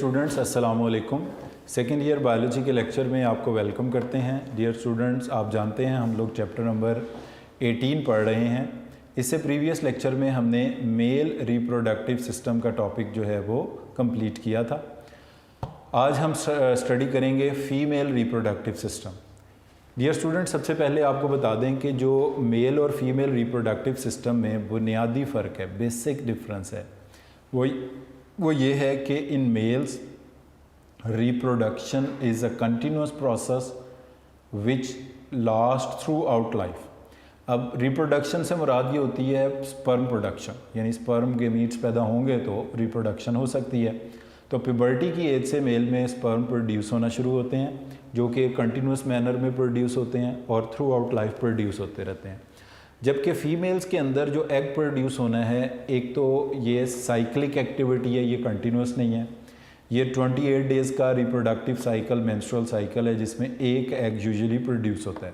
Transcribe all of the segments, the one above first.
Students, अस्सलामु अलैकुम। Second year biology के लेक्चर में आपको वेलकम करते हैं। डियर स्टूडेंट्स, आप जानते हैं हम लोग चैप्टर नंबर 18 पढ़ रहे हैं। इससे प्रीवियस लेक्चर में हमने मेल रिप्रोडक्टिव सिस्टम का टॉपिक जो है वो कंप्लीट किया था। आज हम स्टडी करेंगे female reproductive system. Dear student, सबसे पहले आपको बता दें कि जो मेल और फीमेल रिप्रोडक्टिव सिस्टम में बुनियादी फ़र्क है, बेसिक डिफरेंस है, वो ये है कि in males reproduction is a continuous process which last through out life. अब रिप्रोडक्शन से मुराद ये होती है स्पर्म प्रोडक्शन, यानी स्पर्म गेमीट्स पैदा होंगे तो रिप्रोडक्शन हो सकती है। तो प्यूबर्टी की एज से मेल में स्पर्म प्रोड्यूस होना शुरू होते हैं, जो कि कंटिन्यूस मैनर में प्रोड्यूस होते हैं और थ्रू आउट लाइफ प्रोड्यूस होते रहते हैं। जबकि फ़ीमेल्स के अंदर जो एग प्रोड्यूस होना है, एक तो ये साइक्लिक एक्टिविटी है, ये कंटिन्यूस नहीं है। ये 28 डेज़ का रिप्रोडक्टिव साइकिल, मेंस्ट्रुअल साइकिल है, जिसमें एक एग यूजुअली प्रोड्यूस होता है।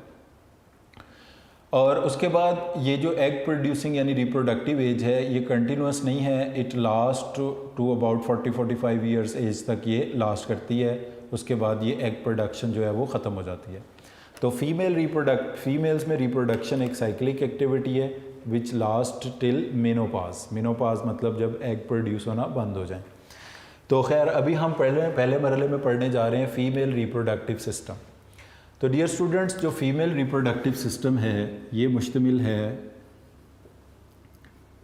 और उसके बाद ये जो एग प्रोड्यूसिंग यानी रिप्रोडक्टिव एज है, ये कंटिन्यूस नहीं है। It last to about 40-45 years age तक ये लास्ट करती है। उसके बाद ये एग प्रोडक्शन जो है वो ख़त्म हो जाती है। तो फीमेल्स में रिप्रोडक्शन एक साइक्लिक एक्टिविटी है विच लास्ट टिल मेनोपाज। मेनोपाज मतलब जब एग प्रोड्यूस होना बंद हो जाए। तो खैर, अभी हम पहले मरहले में पढ़ने जा रहे हैं फीमेल रिप्रोडक्टिव सिस्टम। तो डियर स्टूडेंट्स, जो फीमेल रिप्रोडक्टिव सिस्टम है ये मुश्तमिल है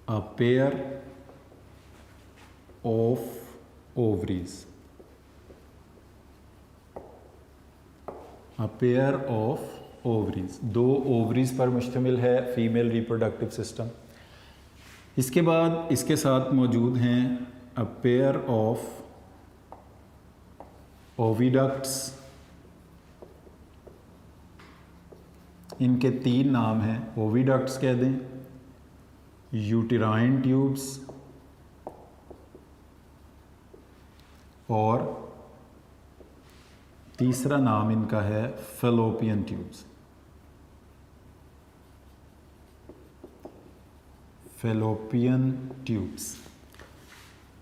a pair of ovaries. A pair of ovaries, दो ओवरीज पर मुश्तमिल है फीमेल रिप्रोडक्टिव सिस्टम। इसके बाद इसके साथ मौजूद हैं अ पेयर ऑफ ओविडक्ट्स। इनके तीन नाम हैं, ओविडक्ट्स कह दें, यूटेराइन ट्यूब्स और तीसरा नाम इनका है फैलोपियन ट्यूब्स। Fallopian tubes.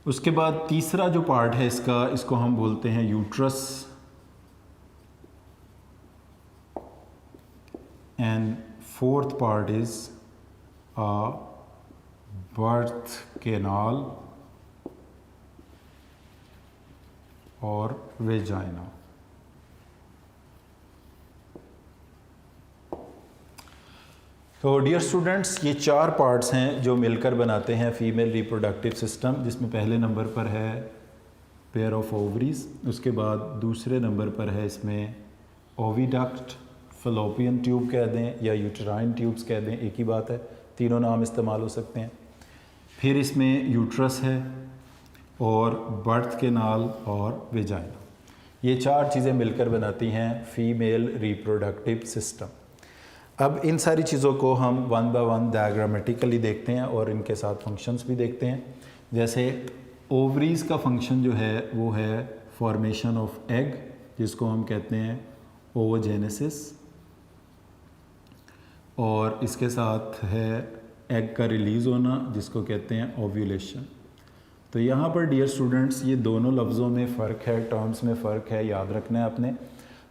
उसके बाद तीसरा जो पार्ट है इसको हम बोलते हैं uterus. And fourth part is a birth canal और वेजाइना। तो डियर स्टूडेंट्स, ये चार पार्ट्स हैं जो मिलकर बनाते हैं फीमेल रिप्रोडक्टिव सिस्टम, जिसमें पहले नंबर पर है पेयर ऑफ ओवरीज। उसके बाद दूसरे नंबर पर है इसमें ओविडक्ट, फैलोपियन ट्यूब कह दें या यूटेराइन ट्यूब्स कह दें, एक ही बात है, तीनों नाम इस्तेमाल हो सकते हैं। फिर इसमें यूट्रस है और बर्थ कैनाल और वेजाइना। ये चार चीज़ें मिलकर बनाती हैं फीमेल रिप्रोडक्टिव सिस्टम। अब इन सारी चीज़ों को हम वन बाय वन डायग्रामेटिकली देखते हैं और इनके साथ फंक्शंस भी देखते हैं। जैसे ओवरीज़ का फंक्शन जो है वो है फॉर्मेशन ऑफ एग, जिसको हम कहते हैं ओवोजेनेसिस, और इसके साथ है एग का रिलीज़ होना, जिसको कहते हैं ओव्यूलेशन। तो यहाँ पर डियर स्टूडेंट्स, ये दोनों लफ्ज़ों में फ़र्क है, टर्म्स में फ़र्क है, याद रखना है आपने।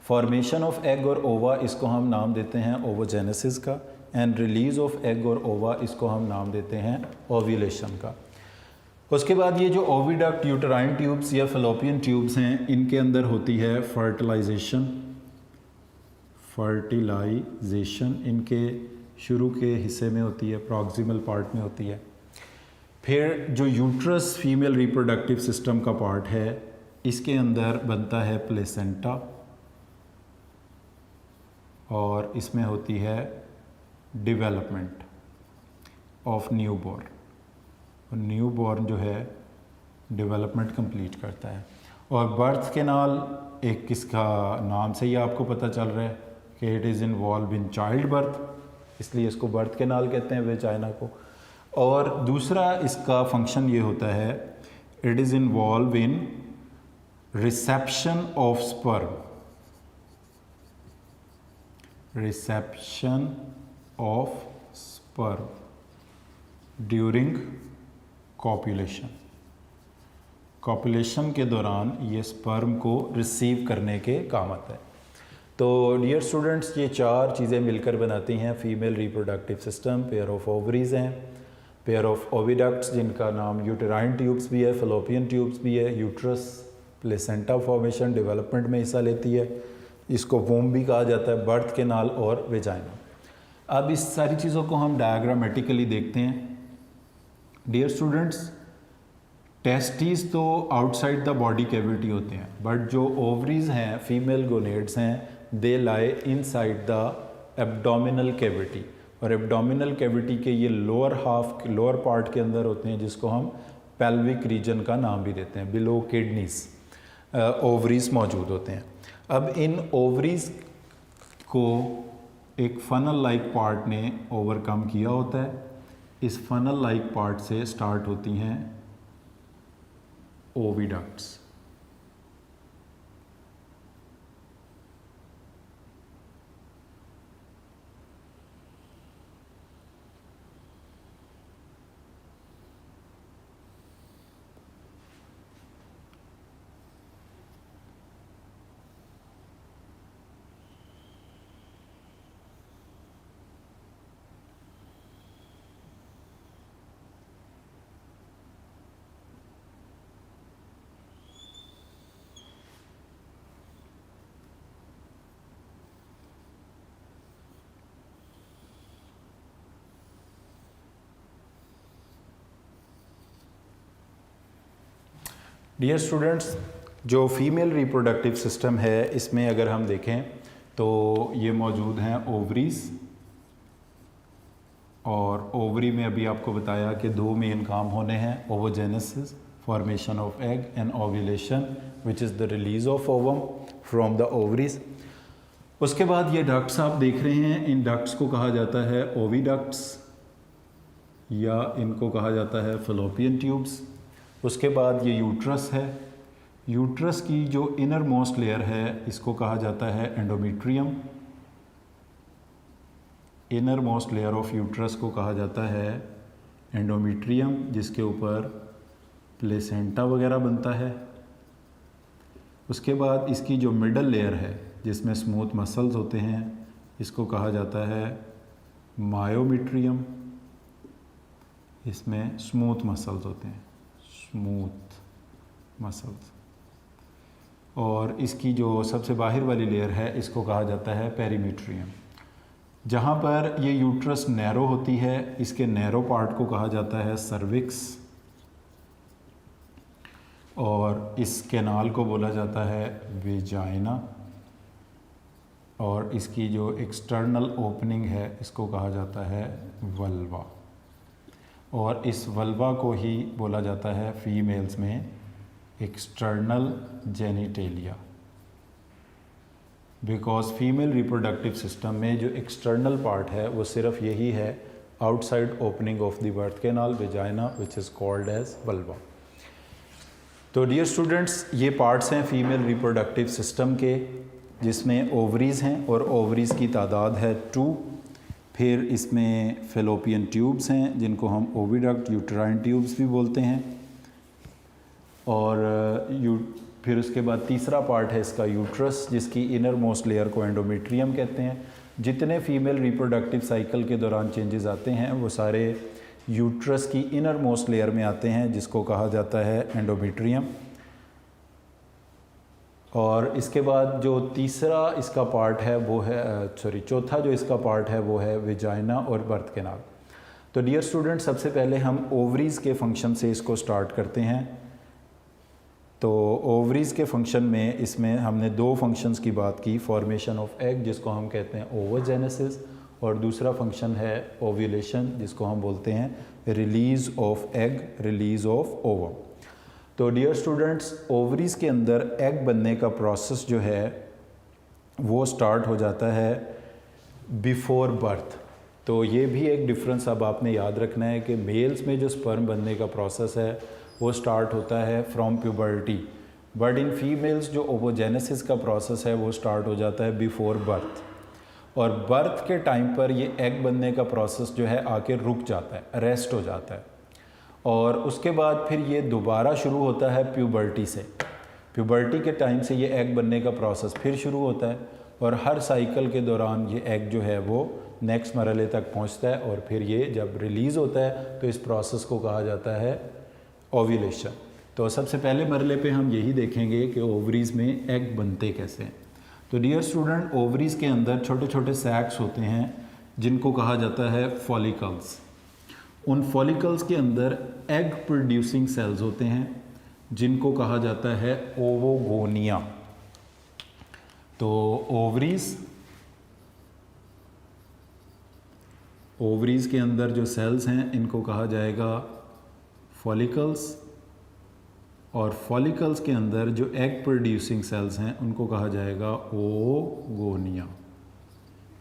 फॉर्मेशन ऑफ एग और ओवा, इसको हम नाम देते हैं ओवोजेनेसिस का, एंड रिलीज़ ऑफ एग और ओवा, इसको हम नाम देते हैं ओव्यूलेशन का। उसके बाद ये जो ओविडक्ट, यूटेराइन ट्यूब्स या फैलोपियन ट्यूब्स हैं, इनके अंदर होती है फर्टिलाइजेशन। इनके शुरू के हिस्से में होती है, प्रॉक्सिमल पार्ट में होती है। फिर जो यूट्रस फीमेल रिप्रोडक्टिव सिस्टम का पार्ट है, इसके अंदर बनता है प्लेसेंटा, और इसमें होती है डेवलपमेंट ऑफ न्यूबॉर्न। न्यूबॉर्न जो है डेवलपमेंट कंप्लीट करता है। और बर्थ कैनाल, एक किसका नाम से ही आपको पता चल रहा है कि it is involve in child birth, इसलिए इसको बर्थ कैनाल कहते हैं वेजाइना को। और दूसरा इसका फंक्शन ये होता है, it is involve in reception of sperm. Reception of sperm during copulation. Copulation के दौरान ये स्पर्म को रिसीव करने के काम आता है। तो डियर स्टूडेंट्स, ये 4 चीज़ें मिलकर बनाती हैं female reproductive system. Pair of ovaries हैं, पेयर ऑफ ओविडक्ट्स जिनका नाम यूटेराइन ट्यूब्स भी है, फलोपियन ट्यूब्स भी है, यूट्रस प्लेसेंटा फॉर्मेशन डेवलपमेंट में हिस्सा लेती है, इसको वोम भी कहा जाता है, बर्थ केनाल और वेजाइना। अब इस सारी चीज़ों को हम डायग्रामेटिकली देखते हैं। डियर स्टूडेंट्स, टेस्टिस तो आउटसाइड द बॉडी कैविटी होते हैं, बट जो ओवरीज हैं, फीमेल गोनेड्स हैं, they lie inside the abdominal cavity, और एब्डोमिनल कैविटी के ये लोअर पार्ट के अंदर होते हैं, जिसको हम पेल्विक रीजन का नाम भी देते हैं। बिलो किडनीज ओवरीज मौजूद होते हैं। अब इन ओवरीज को एक फनल लाइक पार्ट ने ओवरकम किया होता है। इस फनल लाइक पार्ट से स्टार्ट होती हैं ओविडक्ट्स। डियर स्टूडेंट्स, जो फीमेल रिप्रोडक्टिव सिस्टम है, इसमें अगर हम देखें तो ये मौजूद हैं ओवरीज, और ओवरी में अभी आपको बताया कि 2 मेन काम होने हैं, oogenesis formation of egg and ovulation which is the release of ovum from the ovaries. उसके बाद ये डक्ट्स आप देख रहे हैं, इन डक्ट्स को कहा जाता है ओविडक्ट्स या इनको कहा जाता है फलोपियन ट्यूब्स। उसके बाद ये यूट्रस है, यूट्रस की जो इनर मोस्ट लेयर है इसको कहा जाता है endometrium. Inner most layer of uterus को कहा जाता है एंडोमेट्रियम, जिसके ऊपर प्लेसेंटा वगैरह बनता है। उसके बाद इसकी जो मिडल लेयर है जिसमें स्मूथ मसल्स होते हैं, इसको कहा जाता है मायोमेट्रियम। इसमें स्मूथ मसल्स होते हैं, स्मूथ मसल्स। और इसकी जो सबसे बाहर वाली लेयर है इसको कहा जाता है पेरीमेट्रियम। जहाँ पर ये यूट्रस नैरो होती है, इसके नैरो पार्ट को कहा जाता है सर्विक्स, और इस कैनाल को बोला जाता है वेजाइना, और इसकी जो एक्सटर्नल ओपनिंग है इसको कहा जाता है वल्वा, और इस वल्वा को ही बोला जाता है फीमेल्स में external genitalia, because female reproductive system में जो एक्सटर्नल पार्ट है वो सिर्फ यही है, outside opening of the birth canal vagina which is called as vulva. तो डियर स्टूडेंट्स, ये पार्ट्स हैं फीमेल रिप्रोडक्टिव सिस्टम के, जिसमें ओवरीज़ हैं और ओवरीज़ की तादाद है 2। फिर इसमें फेलोपियन ट्यूब्स हैं जिनको हम ओविडक्ट यूटेराइन ट्यूब्स भी बोलते हैं, और फिर उसके बाद तीसरा पार्ट है इसका यूट्रस, जिसकी इनर मोस्ट लेयर को एंडोमेट्रियम कहते हैं। जितने फीमेल रिप्रोडक्टिव साइकिल के दौरान चेंजेस आते हैं वो सारे यूट्रस की इनर मोस्ट लेयर में आते हैं, जिसको कहा जाता है एंडोमेट्रियम। और इसके बाद जो तीसरा इसका पार्ट है वो है चौथा जो इसका पार्ट है वो है वेजाइना और बर्थ कैनाल। तो डियर स्टूडेंट, सबसे पहले हम ओवरीज़ के फंक्शन से इसको स्टार्ट करते हैं। तो ओवरीज़ के फंक्शन में इसमें हमने 2 फंक्शंस की बात की, फॉर्मेशन ऑफ एग जिसको हम कहते हैं ओवोजेनेसिस, और दूसरा फंक्शन है ओव्यूलेशन जिसको हम बोलते हैं release of egg, release of ovum. तो डियर स्टूडेंट्स, ओवरीज़ के अंदर एग बनने का प्रोसेस जो है वो स्टार्ट हो जाता है बिफोर बर्थ। तो ये भी एक डिफरेंस अब आपने याद रखना है कि मेल्स में जो स्पर्म बनने का प्रोसेस है वो स्टार्ट होता है from puberty, but in females जो ओवोजेनेसिस का प्रोसेस है वो स्टार्ट हो जाता है बिफोर बर्थ। और बर्थ के टाइम पर ये एग बनने का प्रोसेस जो है आके रुक जाता है, अरेस्ट हो जाता है। और उसके बाद फिर ये दोबारा शुरू होता है प्यूबर्टी से। प्यूबर्टी के टाइम से ये एग बनने का प्रोसेस फिर शुरू होता है और हर साइकिल के दौरान ये एग जो है वो नेक्स्ट मरहले तक पहुंचता है और फिर ये जब रिलीज़ होता है तो इस प्रोसेस को कहा जाता है ओव्यूलेशन। तो सबसे पहले मरहले पे हम यही देखेंगे कि ओवरीज़ में एग बनते कैसे हैं। तो डियर स्टूडेंट, ओवरीज़ के अंदर छोटे छोटे सैक्स होते हैं जिनको कहा जाता है फॉलिकल्स। उन फॉलिकल्स के अंदर एग प्रोड्यूसिंग सेल्स होते हैं जिनको कहा जाता है ओवोगोनिया। तो ओवरीज़ के अंदर जो सेल्स हैं इनको कहा जाएगा फॉलिकल्स, और फॉलिकल्स के अंदर जो एग प्रोड्यूसिंग सेल्स हैं उनको कहा जाएगा ओवोगोनिया।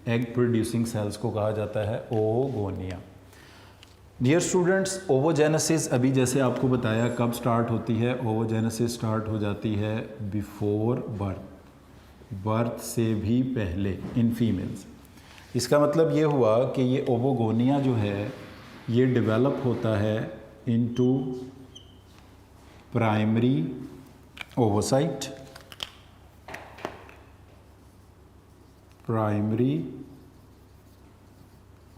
एग प्रोड्यूसिंग सेल्स को कहा जाता है ओवोगोनिया। डियर स्टूडेंट्स, ओवोजेनेसिस अभी जैसे आपको बताया कब स्टार्ट होती है। ओवोजेनेसिस स्टार्ट हो जाती है बिफोर बर्थ, बर्थ से भी पहले इन फीमेल्स। इसका मतलब ये हुआ कि ये ओवोगोनिया जो है ये डेवलप होता है इनटू प्राइमरी ओवोसाइट, प्राइमरी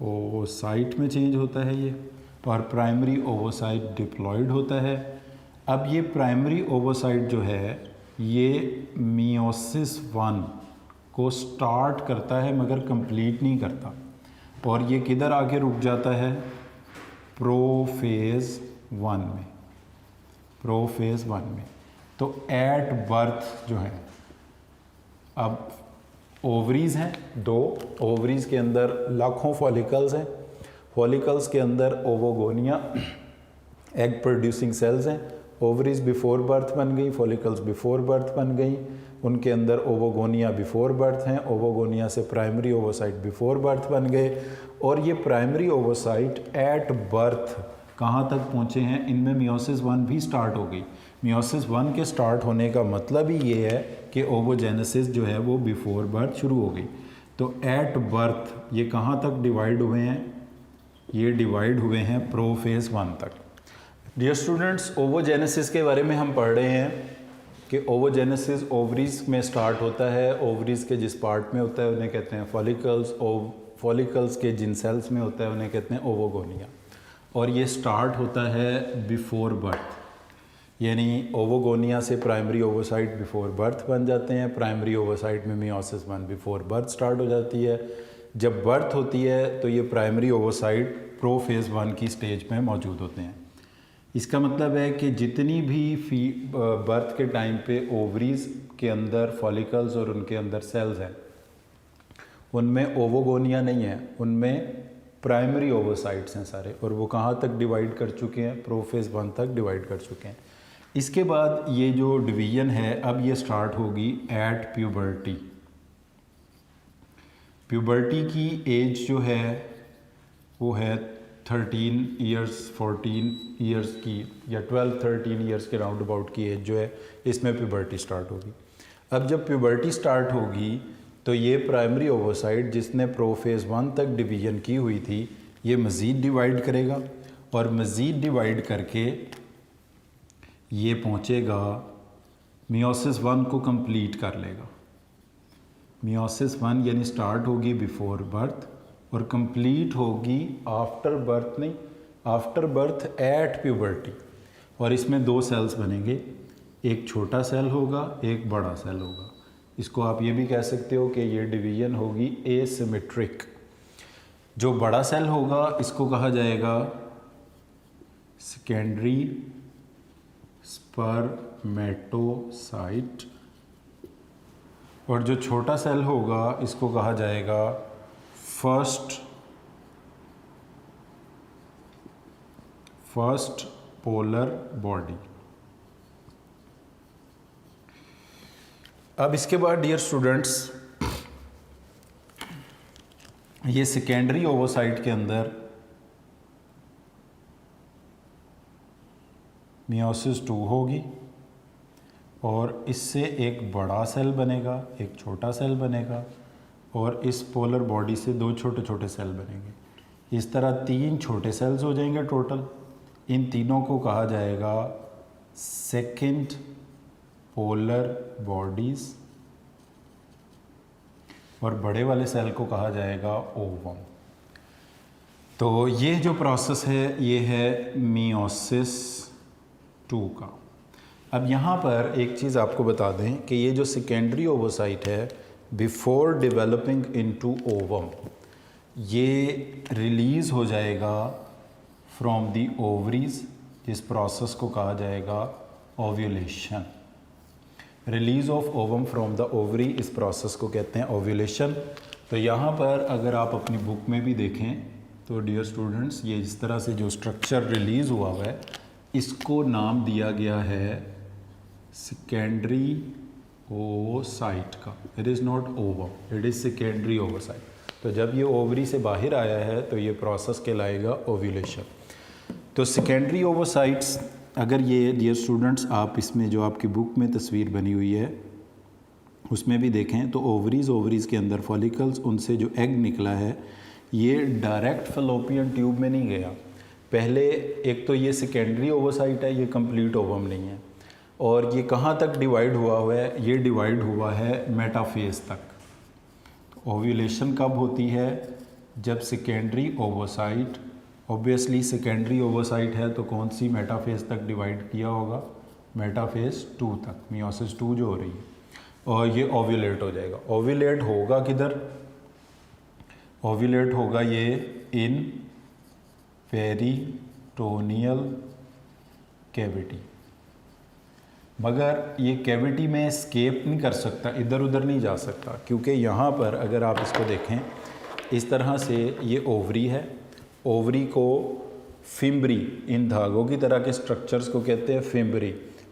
ओवोसाइट में चेंज होता है ये, और प्राइमरी ओवोसाइट डिप्लॉयड होता है। अब ये प्राइमरी ओवोसाइट जो है ये मियोसिस 1 को स्टार्ट करता है मगर कंप्लीट नहीं करता, और ये किधर आके रुक जाता है, प्रोफेज 1 में, प्रोफेज 1 में। तो एट बर्थ जो है, अब ओवरीज़ हैं दो, ओवरीज़ के अंदर लाखों फॉलिकल्स हैं, फॉलिकल्स के अंदर ओवोगोनिया एग प्रोड्यूसिंग सेल्स हैं। ओवरीज़ बिफोर बर्थ बन गई, फॉलिकल्स बिफोर बर्थ बन गई, उनके अंदर ओवोगोनिया बिफोर बर्थ हैं, ओवोगोनिया से प्राइमरी ओवोसाइट बिफोर बर्थ बन गए, और ये प्राइमरी ओवोसाइट एट बर्थ कहाँ तक पहुँचे हैं, इनमें मियोसिस 1 भी स्टार्ट हो गई। मियोसिस 1 के स्टार्ट होने का मतलब ही ये है कि ओवोजेनेसिस जो है वो बिफोर बर्थ शुरू हो गई। तो एट बर्थ ये कहाँ तक डिवाइड हुए हैं, ये डिवाइड हुए हैं प्रोफेज 1 तक। डियर स्टूडेंट्स, ओवोजेनेसिस के बारे में हम पढ़ रहे हैं कि ओवोजेनेसिस ओवरीज़ में स्टार्ट होता है। ओवरीज़ के जिस पार्ट में होता है उन्हें कहते हैं फॉलिकल्स, फॉलिकल्स के जिन सेल्स में होता है उन्हें कहते हैं ओवोगोनिया, और ये स्टार्ट होता है बिफोर बर्थ, यानी ओवोगोनिया से प्राइमरी ओवोसाइट बिफोर बर्थ बन जाते हैं। प्राइमरी ओवोसाइट में मियोसिस 1 बिफोर बर्थ स्टार्ट हो जाती है। जब बर्थ होती है तो ये प्राइमरी ओवोसाइट प्रोफेज 1 की स्टेज में मौजूद होते हैं। इसका मतलब है कि जितनी भी बर्थ के टाइम पे ओवरीज़ के अंदर फॉलिकल्स और उनके अंदर सेल्स हैं उनमें ओवोगोनिया नहीं है, उनमें प्राइमरी ओवोसाइट्स हैं सारे, और वो कहाँ तक डिवाइड कर चुके हैं, प्रोफेज 1 तक डिवाइड कर चुके हैं। इसके बाद ये जो डिवीज़न है अब ये स्टार्ट होगी एट प्यूबर्टी। प्यूबर्टी की एज जो है वो है 13 ईयर्स 14 ईयर्स की, या 12-13 ईयर्स के राउंड अबाउट की एज जो है इसमें प्यूबर्टी स्टार्ट होगी। अब जब प्यूबर्टी स्टार्ट होगी तो ये प्राइमरी ओवोसाइट जिसने प्रोफेज 1 तक डिवीज़न की हुई थी ये मज़ीद डिवाइड करेगा, और मज़ीद डिवाइड करके ये पहुँचेगा मियोसिस 1 को कंप्लीट कर लेगा। मियोसिस 1 यानी स्टार्ट होगी बिफोर बर्थ और कंप्लीट होगी आफ्टर बर्थ, नहीं आफ्टर बर्थ एट प्यूबर्टी। और इसमें 2 सेल्स बनेंगे, एक छोटा सेल होगा एक बड़ा सेल होगा। इसको आप ये भी कह सकते हो कि ये डिवीज़न होगी एसिमेट्रिक। जो बड़ा सेल होगा इसको कहा जाएगा सेकेंडरी स्पर्मेटोसाइट, और जो छोटा सेल होगा इसको कहा जाएगा फर्स्ट पोलर बॉडी। अब इसके बाद डियर स्टूडेंट्स, ये सेकेंडरी ओवोसाइट के अंदर मियोसिस 2 होगी, और इससे एक बड़ा सेल बनेगा एक छोटा सेल बनेगा, और इस पोलर बॉडी से 2 छोटे छोटे सेल बनेंगे। इस तरह 3 छोटे सेल्स हो जाएंगे टोटल, इन तीनों को कहा जाएगा सेकेंड पोलर बॉडीज और बड़े वाले सेल को कहा जाएगा ओवम। तो ये जो प्रोसेस है ये है मियोसिस 2 का। अब यहाँ पर एक चीज़ आपको बता दें कि ये जो सेकेंडरी ओवोसाइट है बिफोर डेवलपिंग इनटू ओवम, ये रिलीज़ हो जाएगा फ्रॉम दी ओवरीज, जिस प्रोसेस को कहा जाएगा ovulation. Release of ovum from the ovary, इस प्रोसेस को कहते हैं ओव्यूलेशन। तो यहाँ पर अगर आप अपनी बुक में भी देखें तो डियर स्टूडेंट्स, ये इस तरह से जो स्ट्रक्चर रिलीज़ हुआ है इसको नाम दिया गया है सेकेंडरी ओवोसाइट का। It is not ovum, it is secondary ओवोसाइट। तो जब ये ओवरी से बाहर आया है तो ये प्रोसेस कहलाएगा ओव्यूलेशन। तो सेकेंडरी ओवोसाइट्स, अगर ये डियर स्टूडेंट्स आप इसमें जो आपकी बुक में तस्वीर बनी हुई है उसमें भी देखें तो ओवरीज़ के अंदर फॉलिकल्स, उनसे जो एग निकला है ये डायरेक्ट फैलोपियन ट्यूब में नहीं गया। पहले एक तो ये सेकेंडरी ओवोसाइट है, ये कंप्लीट ओवम नहीं है। और ये कहाँ तक डिवाइड हुआ है? ये डिवाइड हुआ है मेटाफेज तक। ओव्यूलेशन कब होती है? जब सेकेंडरी ओवोसाइट, ऑब्वियसली सेकेंडरी ओवोसाइट है तो कौन सी मेटाफेज तक डिवाइड किया होगा? मेटाफेज 2 तक, मियोसिस 2 जो हो रही है, और ये ओव्यूलेट हो जाएगा। ओव्यूलेट होगा किधर? ओव्यूलेट होगा ये इन पेरिटोनियल कैविटी, मगर ये कैविटी में स्केप नहीं कर सकता, इधर उधर नहीं जा सकता, क्योंकि यहाँ पर अगर आप इसको देखें इस तरह से ये ओवरी है। ओवरी को फिम्बरी, इन धागों की तरह के स्ट्रक्चर्स को कहते हैं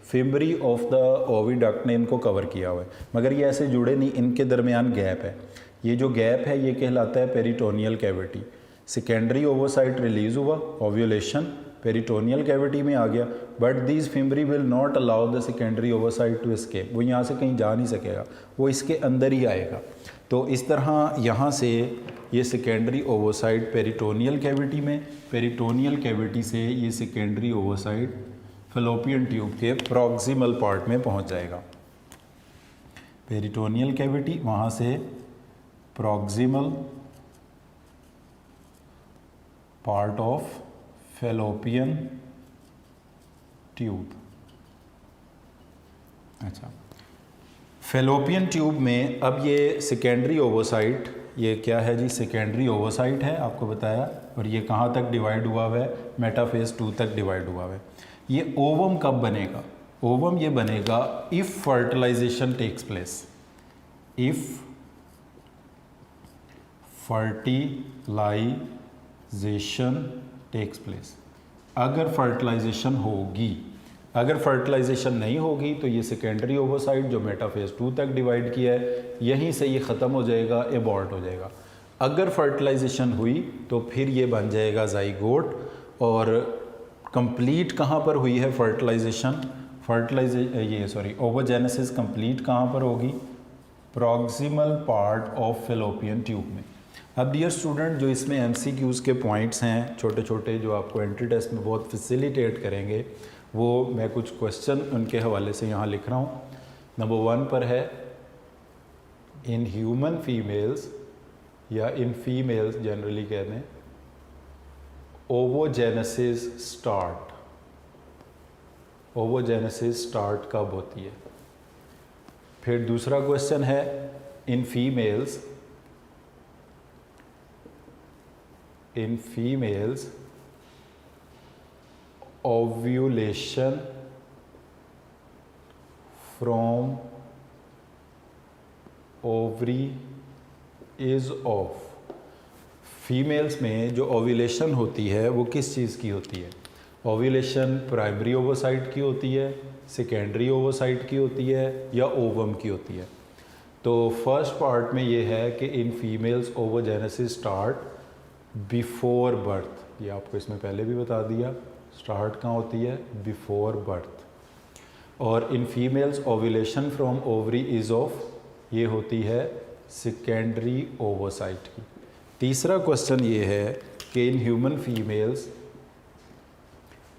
फिम्बरी ऑफ द ओविडक्ट ने इनको कवर किया हुआ है, मगर ये ऐसे जुड़े नहीं, इनके दरमियान गैप है। ये जो गैप है ये कहलाता है peritoneal cavity. Secondary oocyte release हुआ, ओव्यूलेशन, पेरिटोनियल कैविटी में आ गया, but these fimbriae will not allow the secondary oocyte to escape. वो यहाँ से कहीं जा नहीं सकेगा, वो इसके अंदर ही आएगा। तो इस तरह यहाँ से ये सेकेंडरी ओवोसाइट पेरिटोनियल कैविटी में, पेरिटोनियल कैविटी से ये सेकेंडरी ओवोसाइट फैलोपियन ट्यूब के प्रॉक्सिमल पार्ट में पहुँच जाएगा। पेरिटोनियल कैविटी, वहाँ से proximal part of fallopian tube. अच्छा, फैलोपियन ट्यूब में अब ये सेकेंडरी ओवोसाइट, ये क्या है जी? सेकेंडरी ओवोसाइट है, आपको बताया। और ये कहाँ तक डिवाइड हुआ हुआ है? मेटाफेज 2 तक डिवाइड हुआ हुआ है। ये ओवम कब बनेगा? ओवम ये बनेगा if fertilization takes place, if fertilization takes place, अगर फर्टिलाइजेशन होगी। अगर फर्टिलाइजेशन नहीं होगी तो ये सेकेंडरी ओवोसाइट जो मेटाफेज 2 तक डिवाइड किया है, यहीं से ये ख़त्म हो जाएगा, एबॉर्ट हो जाएगा। अगर फर्टिलाइजेशन हुई तो फिर ये बन जाएगा ज़ाइगोट। और कंप्लीट कहाँ पर हुई है फर्टिलाइजेशन? ओवोजेनेसिस कंप्लीट कहाँ पर होगी? Proximal part of fallopian tube में। अब डियर स्टूडेंट, जो इसमें MCQs के पॉइंट्स हैं छोटे छोटे, जो आपको एंट्री टेस्ट में बहुत फैसिलिटेट करेंगे, वो मैं कुछ क्वेश्चन उनके हवाले से यहाँ लिख रहा हूँ। नंबर 1 पर है, इन ह्यूमन फीमेल्स या इन फीमेल्स जनरली कहते हैं, ओवोजेनेसिस स्टार्ट। ओवोजेनेसिस स्टार्ट कब होती है? फिर दूसरा क्वेश्चन है, इन females ovulation from ovary is of. Females में जो ओव्यूलेशन होती है वो किस चीज़ की होती है? ओव्यूलेशन प्राइमरी ओवोसाइट की होती है, सेकेंडरी ओवोसाइट की होती है, या ओवम की होती है? तो फर्स्ट पार्ट में ये है कि in females oogenesis start before birth. ये आपको इसमें पहले भी बता दिया, स्टार्ट कहाँ होती है? Before birth. और in females ovulation from ovary is off, ये होती है सेकेंडरी ओवोसाइट की। तीसरा क्वेश्चन ये है कि in human females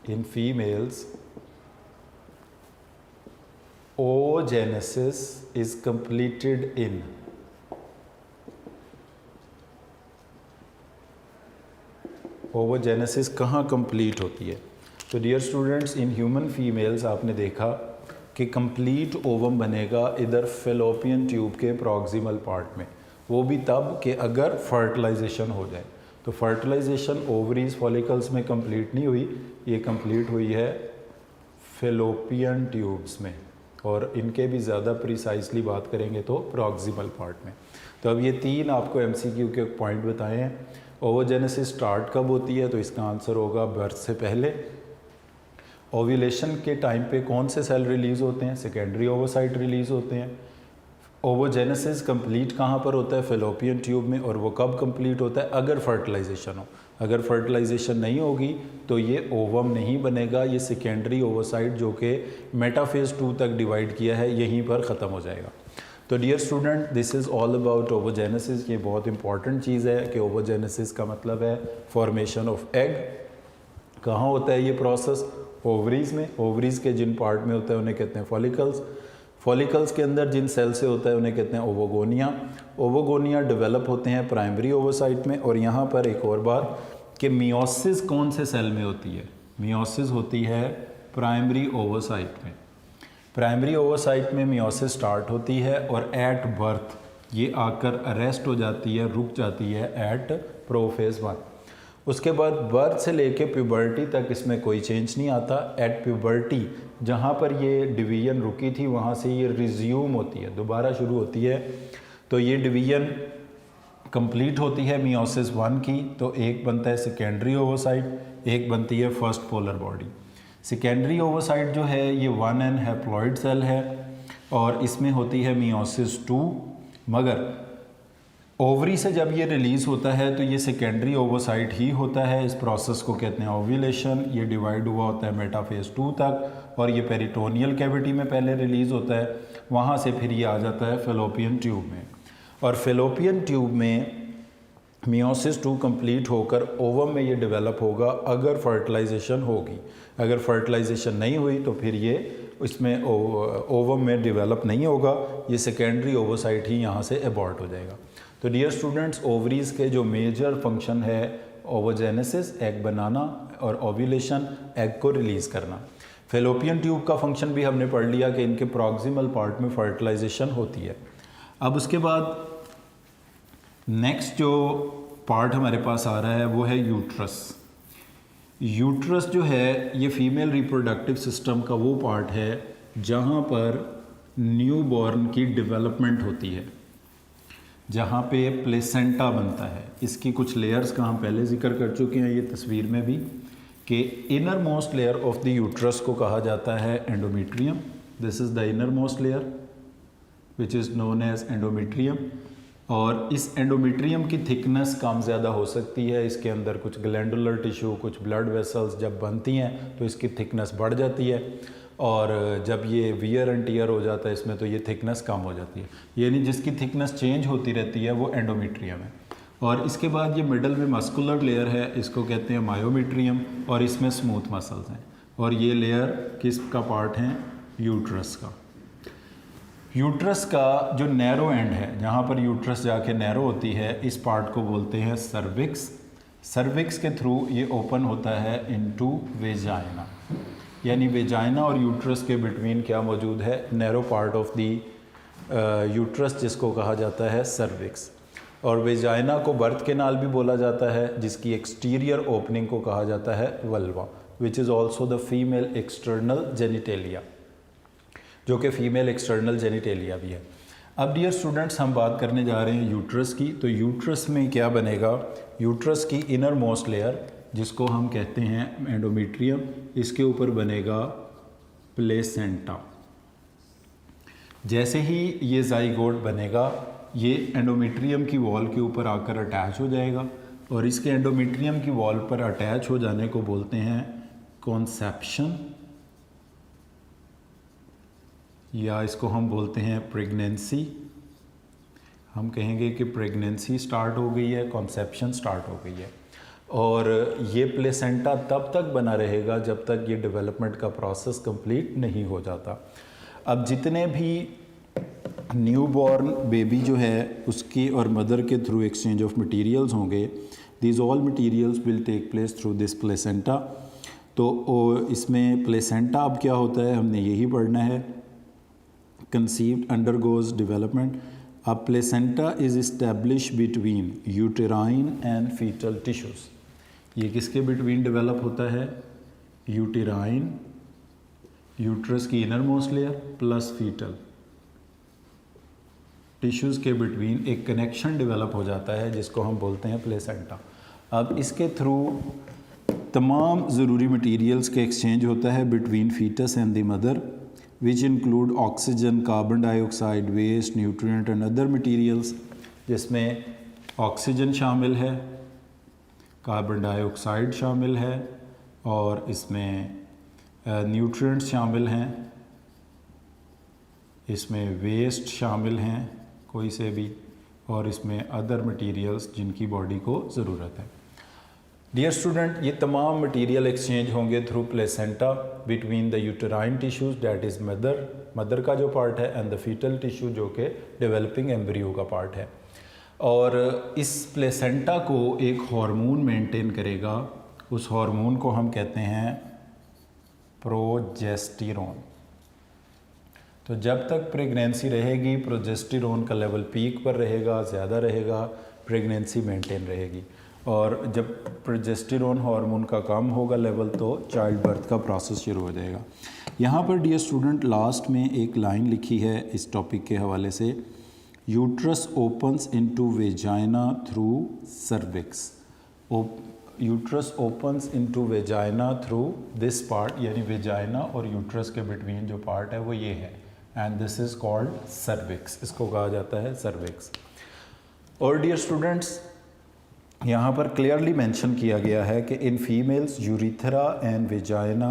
in females, oogenesis is completed in oogenesis कहाँ कंप्लीट होती है? तो dear students, in human females आपने देखा कि कंप्लीट ओवम बनेगा इधर फेलोपियन ट्यूब के प्रॉक्सिमल पार्ट में, वो भी तब कि अगर फर्टिलाइजेशन हो जाए। तो फर्टिलाइजेशन ओवरीज फॉलिकल्स में कंप्लीट नहीं हुई, ये कंप्लीट हुई है फेलोपियन ट्यूब्स में, और इनके भी ज़्यादा प्रिसाइसली बात करेंगे तो प्रॉक्सिमल पार्ट में। तो अब ये तीन आपको एमसीक्यू के पॉइंट बताए हैं। ओवोजेनेसिस स्टार्ट कब होती है? तो इसका आंसर होगा बर्थ से पहले। ओव्यूलेशन के टाइम पे कौन से सेल रिलीज़ होते हैं? सेकेंडरी ओवोसाइट रिलीज़ होते हैं। ओवोजेनेसिस कंप्लीट कहाँ पर होता है? फेलोपियन ट्यूब में। और वो कब कंप्लीट होता है? अगर फर्टिलाइजेशन हो। अगर फर्टिलाइजेशन नहीं होगी तो ये ओवम नहीं बनेगा, ये सेकेंडरी ओवोसाइट जो कि मेटाफेज 2 तक डिवाइड किया है यहीं पर ख़त्म हो जाएगा। तो dear student, this is all about oogenesis. ये बहुत इंपॉर्टेंट चीज़ है कि ओवोजेनेसिस का मतलब है फॉर्मेशन ऑफ एग। कहाँ होता है ये प्रोसेस? ओवरीज़ में। ओवरीज़ के जिन पार्ट में होता है उन्हें कहते हैं फॉलिकल्स। फॉलिकल्स के अंदर जिन सेल से होता है उन्हें कहते हैं ओवोगोनिया। ओवोगोनिया डेवलप होते हैं प्राइमरी ओवोसाइट में। और यहाँ पर एक और बात कि मियोसिस कौन से सेल में होती है? मियोसिस होती है प्राइमरी ओवोसाइट में। प्राइमरी ओवोसाइट में मियोसिस स्टार्ट होती है और एट बर्थ ये आकर अरेस्ट हो जाती है, रुक जाती है एट प्रोफेज 1। उसके बाद बर्थ से लेके प्यूबर्टी तक इसमें कोई चेंज नहीं आता। एट प्यूबर्टी जहाँ पर ये डिवीजन रुकी थी वहाँ से ये रिज्यूम होती है, दोबारा शुरू होती है। तो ये डिवीजन कंप्लीट होती है मियोसिस 1 की। तो एक बनता है सेकेंडरी ओवोसाइट, एक बनती है फर्स्ट पोलर बॉडी। सेकेंडरी ओवोसाइट जो है ये 1n हैप्लॉइड सेल है और इसमें होती है मियोसिस 2। मगर ओवरी से जब ये रिलीज़ होता है तो ये सेकेंडरी ओवोसाइट ही होता है। इस प्रोसेस को कहते हैं ओव्यूलेशन। ये डिवाइड हुआ होता है मेटाफेज 2 तक और ये पेरिटोनियल कैविटी में पहले रिलीज़ होता है, वहाँ से फिर ये आ जाता है फेलोपियन ट्यूब में। और फेलोपियन ट्यूब में मियोसिस 2 कंप्लीट होकर ओवम में ये डेवलप होगा अगर फर्टिलाइजेशन होगी। अगर फर्टिलाइजेशन नहीं हुई तो फिर ये इसमें ओवम में डेवलप नहीं होगा, ये सेकेंडरी ओवोसाइट ही यहाँ से एबॉर्ट हो जाएगा। तो डियर स्टूडेंट्स, ओवरीज़ के जो मेजर फंक्शन है ओवोजेनेसिस एग बनाना और ओव्यूलेशन एग को रिलीज़ करना। फेलोपियन ट्यूब का फंक्शन भी हमने पढ़ लिया कि इनके प्रॉक्सिमल पार्ट में फर्टिलाइजेशन होती है। अब उसके बाद नेक्स्ट जो पार्ट हमारे पास आ रहा है वो है यूट्रस। यूट्रस जो है ये फीमेल रिप्रोडक्टिव सिस्टम का वो पार्ट है जहाँ पर न्यू बॉर्न की डेवलपमेंट होती है, जहाँ पे प्लेसेंटा बनता है। इसकी कुछ लेयर्स का हम पहले जिक्र कर चुके हैं ये तस्वीर में भी, कि inner most layer of the uterus को कहा जाता है endometrium. This is the inner most layer which is known as endometrium. और इस एंडोमेट्रियम की थिकनेस कम ज़्यादा हो सकती है। इसके अंदर कुछ ग्लैंडुलर टिश्यू, कुछ ब्लड वेसल्स जब बनती हैं तो इसकी थिकनेस बढ़ जाती है, और जब ये वियर एंड टियर हो जाता है इसमें तो ये थिकनेस कम हो जाती है। यानी जिसकी थिकनेस चेंज होती रहती है वो एंडोमेट्रियम है। और इसके बाद ये मिडल में मस्कुलर लेयर है, इसको कहते हैं मायोमेट्रियम, और इसमें स्मूथ मसल्स हैं। और ये लेयर किसका पार्ट है? यूट्रस का। यूट्रस का जो नैरो एंड है, जहाँ पर यूट्रस जाके नैरो होती है, इस पार्ट को बोलते हैं सर्विक्स। सर्विक्स के थ्रू ये ओपन होता है इनटू वेजाइना। यानी वेजाइना और यूट्रस के बिटवीन क्या मौजूद है? Narrow part of the uterus, जिसको कहा जाता है सर्विक्स। और वेजाइना को बर्थ कैनाल भी बोला जाता है, जिसकी एक्सटीरियर ओपनिंग को कहा जाता है vulva, which is also the female external genitalia, जो कि फीमेल एक्सटर्नल जेनिटेलिया भी है। अब डियर स्टूडेंट्स, हम बात करने जा रहे हैं यूट्रस की। तो यूट्रस में क्या बनेगा? यूट्रस की इनर मोस्ट लेयर, जिसको हम कहते हैं एंडोमेट्रियम, इसके ऊपर बनेगा प्लेसेंटा। जैसे ही ये जाइगोट बनेगा ये एंडोमेट्रियम की वॉल के ऊपर आकर अटैच हो जाएगा, और इसके एंडोमेट्रियम की वॉल पर अटैच हो जाने को बोलते हैं कॉन्सेप्शन, या इसको हम बोलते हैं प्रेगनेंसी। हम कहेंगे कि प्रेगनेंसी स्टार्ट हो गई है, कॉन्सेप्शन स्टार्ट हो गई है। और ये प्लेसेंटा तब तक बना रहेगा जब तक ये डेवलपमेंट का प्रोसेस कंप्लीट नहीं हो जाता। अब जितने भी न्यू बॉर्न बेबी जो है उसकी और मदर के थ्रू एक्सचेंज ऑफ मटेरियल्स होंगे, these all materials will take place through this placenta. तो इसमें प्लेसेंटा अब क्या होता है हमने यही पढ़ना है। Conceived undergoes development. अब placenta is establish between uterine and fetal tissues. ये किसके बिटवीन डेवलप होता है? यूटेराइन, यूट्रस की inner most layer plus fetal tissues के बिटवीन एक कनेक्शन डेवलप हो जाता है जिसको हम बोलते हैं प्लेसेंटा। अब इसके थ्रू तमाम ज़रूरी मटेरियल्स के एक्सचेंज होता है between foetus and the mother, which include oxygen, carbon dioxide, waste, nutrient and other materials, जिसमें ऑक्सीजन शामिल है, कार्बन डाइऑक्साइड शामिल है और इसमें न्यूट्रिएंट्स शामिल हैं, इसमें वेस्ट शामिल हैं कोई से भी, और इसमें अदर मटेरियल्स जिनकी बॉडी को ज़रूरत है। डियर स्टूडेंट, ये तमाम मटेरियल एक्सचेंज होंगे through placenta between the uterine tissues that is mother का जो पार्ट है एंड द फीटल टिश्यू जो कि डेवलपिंग एम्ब्रियो का पार्ट है। और इस प्लेसेंटा को एक हार्मोन मेंटेन करेगा, उस हार्मोन को हम कहते हैं प्रोजेस्टेरोन। तो जब तक प्रेगनेंसी रहेगी प्रोजेस्टेरोन का लेवल पीक पर रहेगा, ज़्यादा रहेगा, प्रेगनेंसी मेंटेन रहेगी। और जब प्रोजेस्टेरोन हार्मोन का कम होगा लेवल तो चाइल्ड बर्थ का प्रोसेस शुरू हो जाएगा। यहाँ पर डियर स्टूडेंट लास्ट में एक लाइन लिखी है इस टॉपिक के हवाले से, uterus opens into vagina through cervix. Uterus opens into vagina through this part, यानी वेजाइना और यूट्रस के बिटवीन जो पार्ट है वो ये है, and this is called cervix, इसको कहा जाता है सर्विक्स। और डियर स्टूडेंट्स, यहाँ पर क्लियरली मेंशन किया गया है कि in females urethra and vagina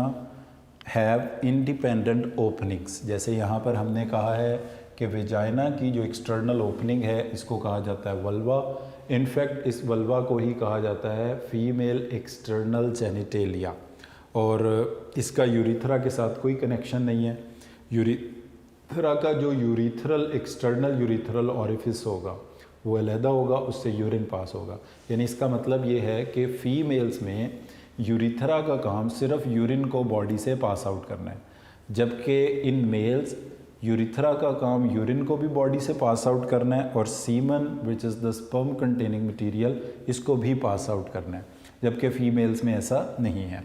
have independent openings. जैसे यहाँ पर हमने कहा है कि वेजाइना की जो एक्सटर्नल ओपनिंग है इसको कहा जाता है वल्वा। इनफैक्ट इस वल्वा को ही कहा जाता है फीमेल एक्सटर्नल जेनिटेलिया, और इसका यूरिथ्रा के साथ कोई कनेक्शन नहीं है। यूरिथ्रा का जो यूरिथ्रल एक्सटर्नल यूरिथ्रल ऑरिफिस होगा वो अलहदा होगा, उससे यूरिन पास होगा। यानी इसका मतलब ये है कि फ़ीमेल्स में यूरिथ्रा का काम सिर्फ यूरिन को बॉडी से पास आउट करना है, जबकि इन मेल्स यूरिथ्रा का काम यूरिन को भी बॉडी से पास आउट करना है और semen which is the sperm containing material इसको भी पास आउट करना है, जबकि फ़ीमेल्स में ऐसा नहीं है।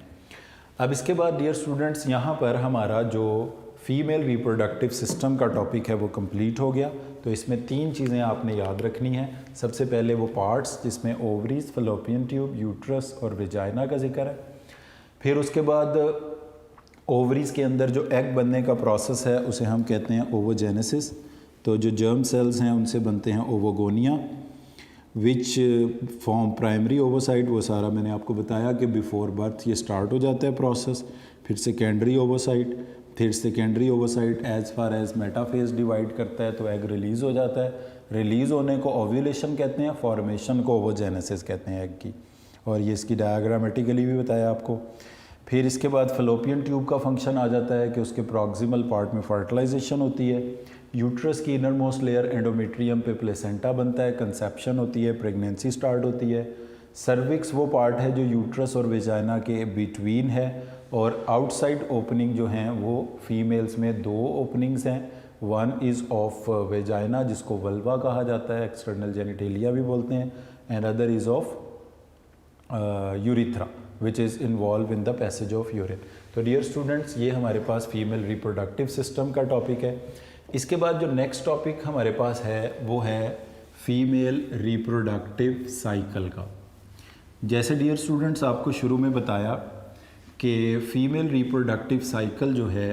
अब इसके बाद डियर स्टूडेंट्स, यहाँ पर हमारा जो फीमेल रिप्रोडक्टिव सिस्टम का टॉपिक है वो कंप्लीट हो गया। तो इसमें 3 चीज़ें आपने याद रखनी है। सबसे पहले वो पार्ट्स जिसमें ओवरीज, फलोपियन ट्यूब, यूट्रस और वेजाइना का जिक्र है। फिर उसके बाद ओवरीज के अंदर जो एग बनने का प्रोसेस है उसे हम कहते हैं ओवोजेनेसिस। तो जो जर्म सेल्स हैं उनसे बनते हैं ओवोगोनिया विच फॉर्म प्राइमरी ओवोसाइट। वो सारा मैंने आपको बताया कि बिफोर बर्थ ये स्टार्ट हो जाता है प्रोसेस। फिर सेकेंडरी ओवोसाइट, फिर secondary oocyte as far as metaphase divide करता है तो एग रिलीज़ हो जाता है। रिलीज़ होने को ओव्यूलेशन कहते हैं, फॉर्मेशन को ओवोजेनेसिस कहते हैं एग की, और ये इसकी डायग्रामेटिकली भी बताया आपको। फिर इसके बाद फलोपियन ट्यूब का फंक्शन आ जाता है कि उसके प्रॉक्सिमल पार्ट में फर्टिलाइजेशन होती है। यूट्रस की इनर मोस्ट लेयर एंडोमेट्रियम पे प्लेसेंटा बनता है, कंसेप्शन होती है, प्रेगनेंसी स्टार्ट होती है। सर्विक्स वो पार्ट है जो यूट्रस और वेजाइना के बिटवीन है, और आउटसाइड ओपनिंग जो हैं वो फीमेल्स में 2 ओपनिंग्स हैं। वन इज़ ऑफ वेजाइना जिसको वल्वा कहा जाता है, एक्सटर्नल जेनिटेलिया भी बोलते हैं, and other is of urethra which is involve in the passage of urine. तो डियर स्टूडेंट्स, ये हमारे पास फीमेल रिप्रोडक्टिव सिस्टम का टॉपिक है। इसके बाद जो नेक्स्ट टॉपिक हमारे पास है वो है फीमेल रिप्रोडक्टिव साइकिल का। जैसे डियर स्टूडेंट्स आपको शुरू में बताया कि फ़ीमेल रिप्रोडक्टिव साइकिल जो है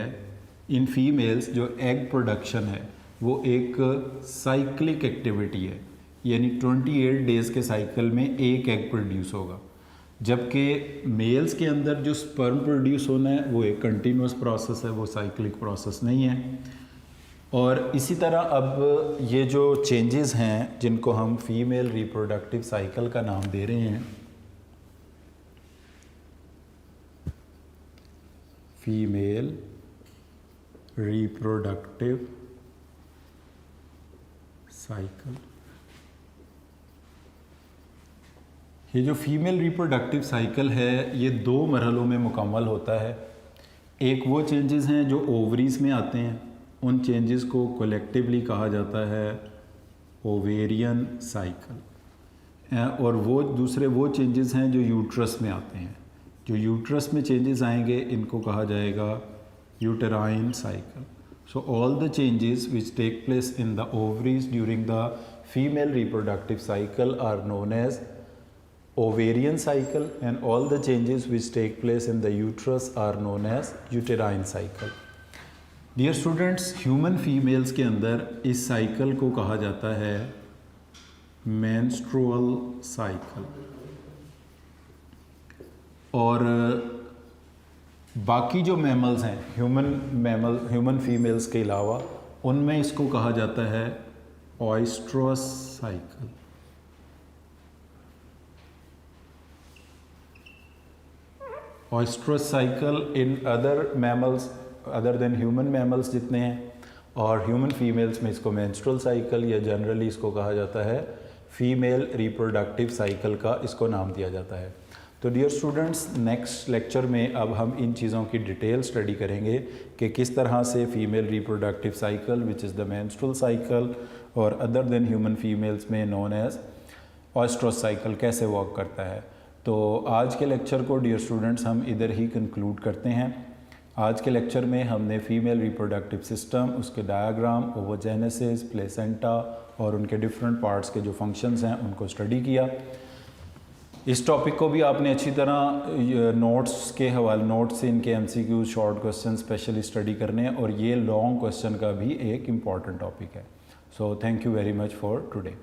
इन फीमेल्स जो एग प्रोडक्शन है वो एक साइक्लिक एक्टिविटी है, यानी 28 डेज़ के साइकिल में एक एग प्रोड्यूस होगा, जबकि मेल्स के अंदर जो स्पर्म प्रोड्यूस होना है वो एक कंटिन्यूस प्रोसेस है, वो साइक्लिक प्रोसेस नहीं है। और इसी तरह अब ये जो चेंजेस हैं जिनको हम फीमेल रिप्रोडक्टिव साइकिल का नाम दे रहे हैं, फीमेल रिप्रोडक्टिव साइकिल। ये जो फीमेल रिप्रोडक्टिव साइकिल है ये 2 मरहलों में मुकम्मल होता है। एक वो चेंजेस हैं जो ओवरीज में आते हैं, उन चेंजेस को कलेक्टिवली कहा जाता है ओवेरियन साइकिल, और वो दूसरे वो चेंजेस हैं जो यूट्रस में आते हैं। जो यूट्रस में चेंजेस आएंगे इनको कहा जाएगा uterine cycle. So all the changes which take place in the ovaries during the female reproductive cycle are known as ovarian cycle, and all the changes which take place in the uterus are known as uterine cycle. Dear students, human females के अंदर इस cycle को कहा जाता है menstrual cycle, और बाकी जो मैमल्स हैं ह्यूमन फीमेल्स के अलावा उनमें इसको कहा जाता है ओएस्ट्रस cycle. ओएस्ट्रस cycle in other mammals other than human mammals जितने हैं, और ह्यूमन फीमेल्स में इसको मेंस्ट्रुअल साइकिल या जनरली इसको कहा जाता है फीमेल रिप्रोडक्टिव साइकिल का इसको नाम दिया जाता है। तो डियर स्टूडेंट्स, नेक्स्ट लेक्चर में अब हम इन चीज़ों की डिटेल स्टडी करेंगे कि किस तरह से female reproductive cycle which is the menstrual cycle और अदर देन ह्यूमन फीमेल्स में नोन एज ओएस्ट्रस साइकिल कैसे वर्क करता है। तो आज के लेक्चर को डियर स्टूडेंट्स हम इधर ही कंक्लूड करते हैं। आज के लेक्चर में हमने फीमेल रिप्रोडक्टिव सिस्टम, उसके डायग्राम, ओवोजेनेसिस, प्लेसेंटा और उनके डिफरेंट पार्ट्स के जो फंक्शंस हैं उनको स्टडी किया। इस टॉपिक को भी आपने अच्छी तरह नोट्स के हवाले, नोट्स से इनके MCQ short question specially study करने हैं, और ये लॉन्ग क्वेश्चन का भी एक इम्पॉर्टेंट टॉपिक है। So thank you very much for today.